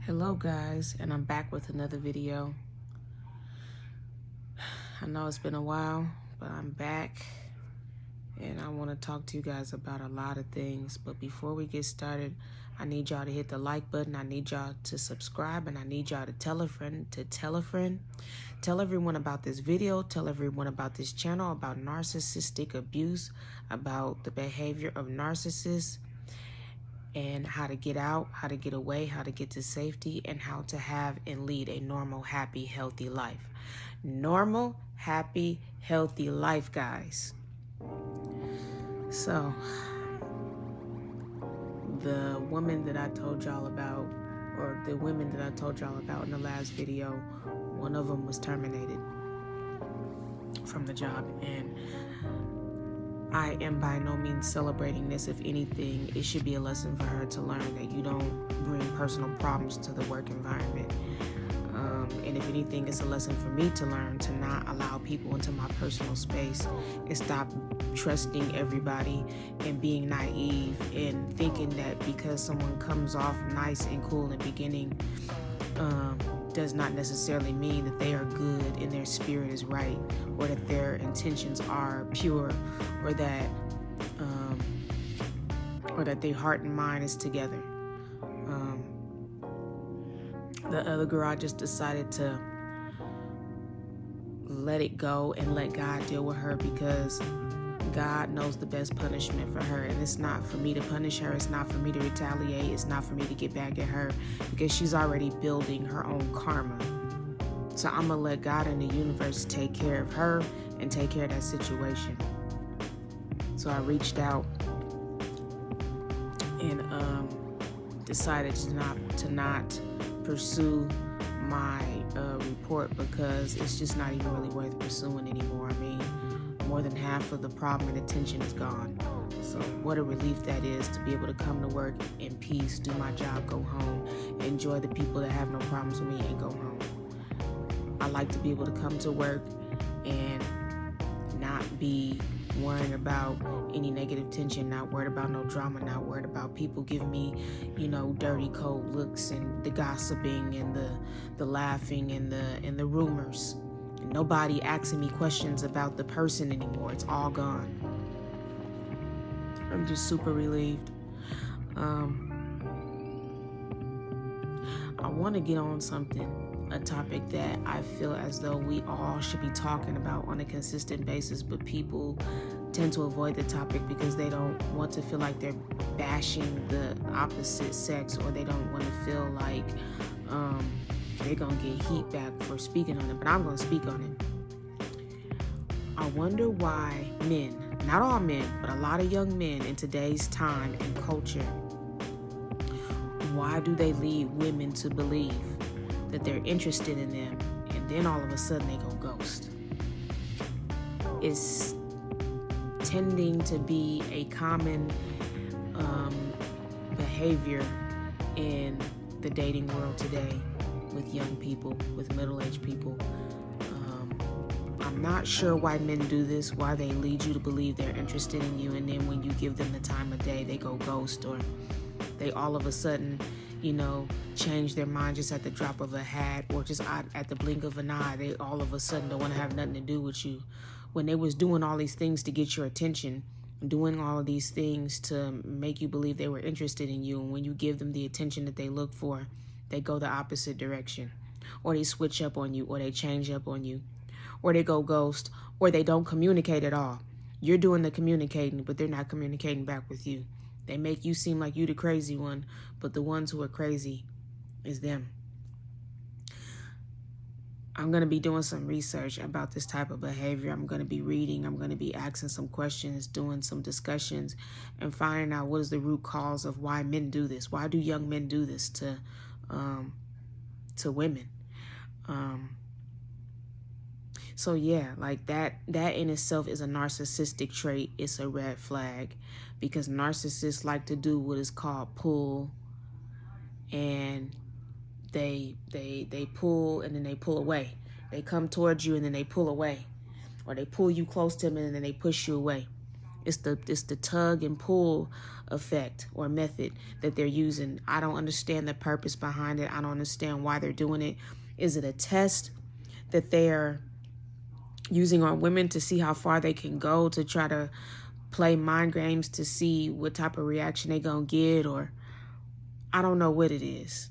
Hello guys, and I'm back with another video. I know it's been a while, but I'm back and I want to talk to you guys about a lot of things. But before we get started, I need y'all to hit the like button. I need y'all to subscribe, and I need y'all to tell a friend to tell a friend. Tell everyone about this video. Tell everyone about this channel, about narcissistic abuse, about the behavior of narcissists, and how to get out, how to get away, how to get to safety, and how to have and lead a normal, happy, healthy life. Normal, happy, healthy life, guys. So, the woman that I told y'all about, or the women that I told y'all about in the last video, one of them was terminated from the job, and I am by no means celebrating this. If anything, it should be a lesson for her to learn that you don't bring personal problems to the work environment. And if anything, it's a lesson for me to learn to not allow people into my personal space and stop trusting everybody and being naive and thinking that because someone comes off nice and cool in the beginning does not necessarily mean that they are good and their spirit is right, or that their intentions are pure, or that their heart and mind is together. The other girl, I just decided to let it go and let God deal with her, because God knows the best punishment for her, and it's not for me to punish her, it's not for me to retaliate, it's not for me to get back at her, because she's already building her own karma. So I'm gonna let God and the universe take care of her and take care of that situation. So I reached out and decided to not pursue my report, because it's just not even really worth pursuing anymore. I mean, more than half of the problem and attention is gone. So what a relief that is, to be able to come to work in peace, do my job, go home, enjoy the people that have no problems with me, and go home. I like to be able to come to work and not be worrying about any negative tension, not worried about no drama, not worried about people giving me, dirty, cold looks, and the gossiping and the laughing and the rumors. And nobody asking me questions about the person anymore. It's all gone. I'm just super relieved. I want to get on a topic that I feel as though we all should be talking about on a consistent basis, but people tend to avoid the topic because they don't want to feel like they're bashing the opposite sex, or they don't want to feel like they're going to get heat back for speaking on it, but I'm going to speak on it. I wonder why men, not all men, but a lot of young men in today's time and culture, why do they lead women to believe that they're interested in them, and then all of a sudden they go ghost? It's tending to be a common behavior in the dating world today, with young people, with middle-aged people. I'm not sure why men do this, why they lead you to believe they're interested in you, and then when you give them the time of day, they go ghost, or they all of a sudden, change their mind just at the drop of a hat, or just at the blink of an eye. They all of a sudden don't want to have nothing to do with you, when they was doing all these things to get your attention, doing all of these things to make you believe they were interested in you. And when you give them the attention that they look for, they go the opposite direction, or they switch up on you, or they change up on you, or they go ghost, or they don't communicate at all. You're doing the communicating, but they're not communicating back with you. They make you seem like you the crazy one, but the ones who are crazy is them. I'm going to be doing some research about this type of behavior. I'm going to be reading. I'm going to be asking some questions, doing some discussions, and finding out what is the root cause of why men do this. Why do young men do this to women? So yeah, like that in itself is a narcissistic trait. It's a red flag, because narcissists like to do what is called pull, and they pull and then they pull away. They come towards you and then they pull away, or they pull you close to them and then they push you away. It's the tug and pull effect or method that they're using. I don't understand the purpose behind it. I don't understand why they're doing it. Is it a test that they're using on women to see how far they can go, to try to play mind games to see what type of reaction they gonna get? Or I don't know what it is.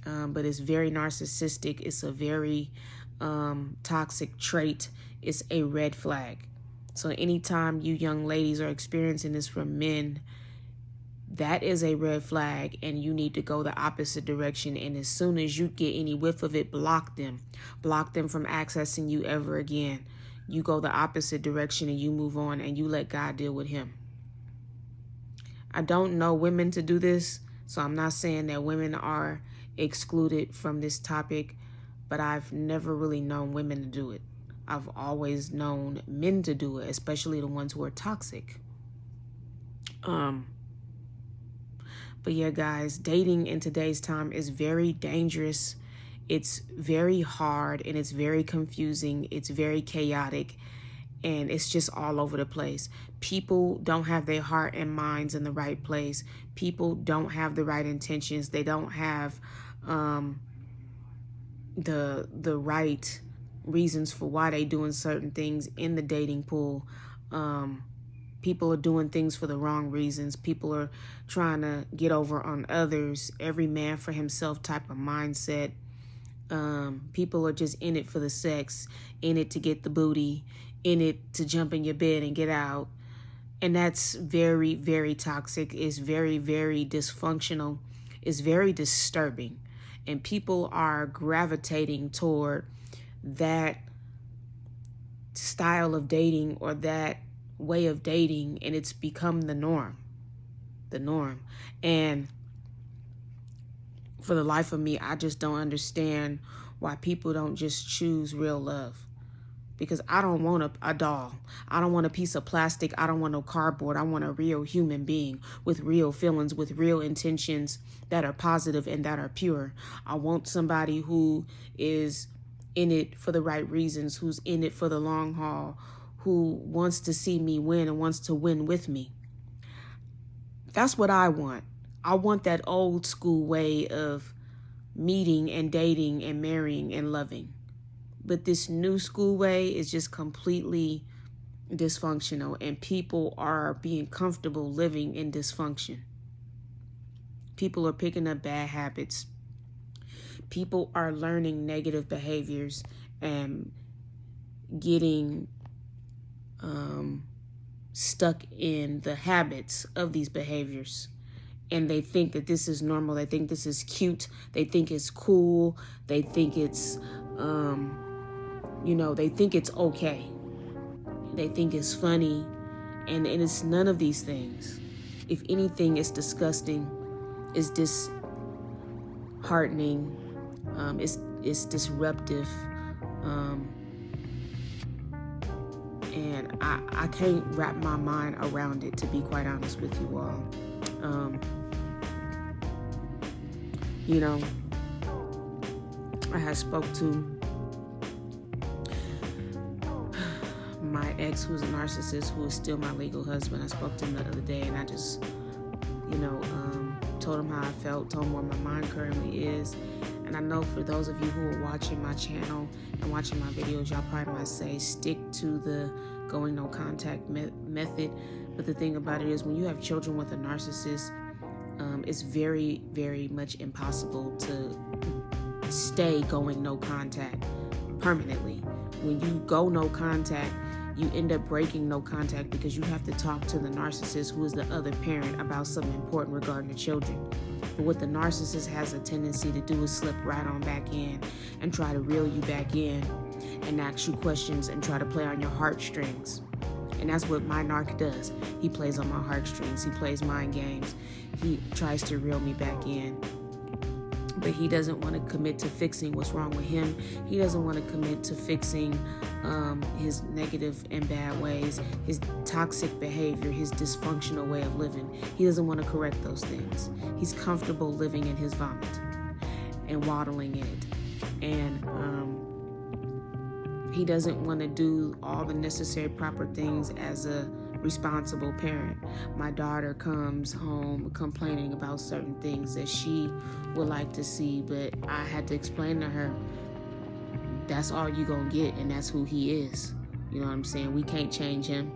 But it's very narcissistic. It's a very toxic trait. It's a red flag. So anytime you young ladies are experiencing this from men, that is a red flag, and you need to go the opposite direction. And as soon as you get any whiff of it, block them. Block them from accessing you ever again. You go the opposite direction and you move on and you let God deal with him. I don't know women to do this, so I'm not saying that women are excluded from this topic, but I've never really known women to do it. I've always known men to do it, especially the ones who are toxic. But yeah, guys, dating in today's time is very dangerous. It's very hard and it's very confusing. It's very chaotic and it's just all over the place. People don't have their heart and minds in the right place. People don't have the right intentions. They don't have the right reasons for why they doing certain things in the dating pool. People are doing things for the wrong reasons. People are trying to get over on others. Every man for himself type of mindset. People are just in it for the sex, in it to get the booty, in it to jump in your bed and get out. And that's very, very toxic. It's very, very dysfunctional. It's very disturbing. And people are gravitating toward that style of dating or that way of dating, and it's become the norm. And for the life of me, I just don't understand why people don't just choose real love. Because I don't want a doll. I don't want a piece of plastic. I don't want no cardboard. I want a real human being with real feelings, with real intentions that are positive and that are pure. I want somebody who is in it for the right reasons, who's in it for the long haul, who wants to see me win and wants to win with me. That's what I want. I want that old school way of meeting and dating and marrying and loving. But this new school way is just completely dysfunctional, and people are being comfortable living in dysfunction. People are picking up bad habits. People are learning negative behaviors and getting stuck in the habits of these behaviors. And they think that this is normal. They think this is cute. They think it's cool. They think it's, they think it's okay. They think it's funny. And it's none of these things. If anything, it's disgusting. It's disheartening. It's disruptive. And I can't wrap my mind around it, to be quite honest with you all. I had spoke to my ex, who's a narcissist, who is still my legal husband. I spoke to him the other day, and I just, told him how I felt, told him where my mind currently is. And I know for those of you who are watching my channel and watching my videos, y'all probably might say, stick to the going no contact method. But the thing about it is, when you have children with a narcissist, it's very, very much impossible to stay going no contact permanently. When you go no contact, you end up breaking no contact because you have to talk to the narcissist, who is the other parent, about something important regarding the children. But what the narcissist has a tendency to do is slip right on back in and try to reel you back in and ask you questions and try to play on your heartstrings. And that's what my narc does. He plays on my heartstrings. He plays mind games. He tries to reel me back in. But he doesn't want to commit to fixing what's wrong with him. He doesn't want to commit to fixing his negative and bad ways, his toxic behavior, his dysfunctional way of living. He doesn't want to correct those things. He's comfortable living in his vomit and waddling in it. And he doesn't want to do all the necessary proper things as a responsible parent. My daughter comes home complaining about certain things that she would like to see, but I had to explain to her, that's all you gonna get, and that's who he is. You know what I'm saying? We can't change him.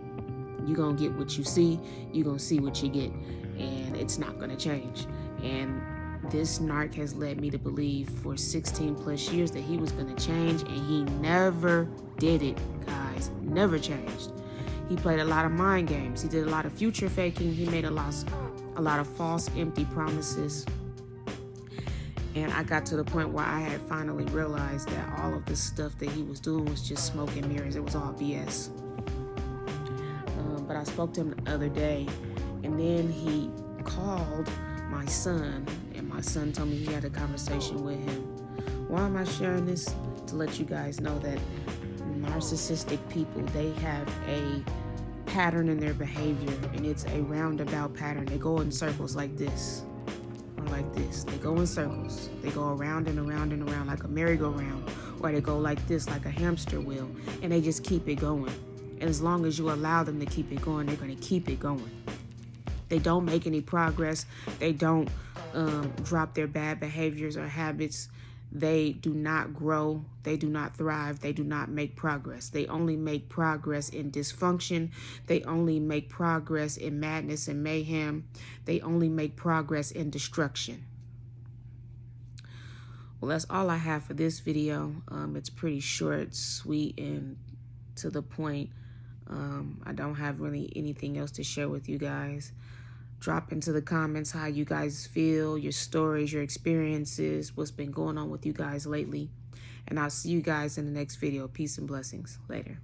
You gonna get what you see, you gonna see what you get, and it's not gonna change. And this narc has led me to believe for 16 plus years that he was gonna change, and he never did it, guys. Never changed. He played a lot of mind games. He did a lot of future faking. He made a lot of false, empty promises. And I got to the point where I had finally realized that all of the stuff that he was doing was just smoke and mirrors. It was all BS. But I spoke to him the other day, and then he called my son, and my son told me he had a conversation with him. Why am I sharing this? To let you guys know that narcissistic people, they have a pattern in their behavior, and it's a roundabout pattern. They go in circles like this. Like this. They go in circles. They go around and around and around like a merry-go-round, or they go like this, like a hamster wheel, and they just keep it going. And as long as you allow them to keep it going, they're going to keep it going. They don't make any progress. They don't drop their bad behaviors or habits. They do not grow. They do not thrive. They do not make progress. They only make progress in dysfunction. They only make progress in madness and mayhem. They only make progress in destruction. Well, that's all I have for this video. It's pretty short, sweet, and to the point. I don't have really anything else to share with you guys. Drop into the comments how you guys feel, your stories, your experiences, what's been going on with you guys lately. And I'll see you guys in the next video. Peace and blessings. Later.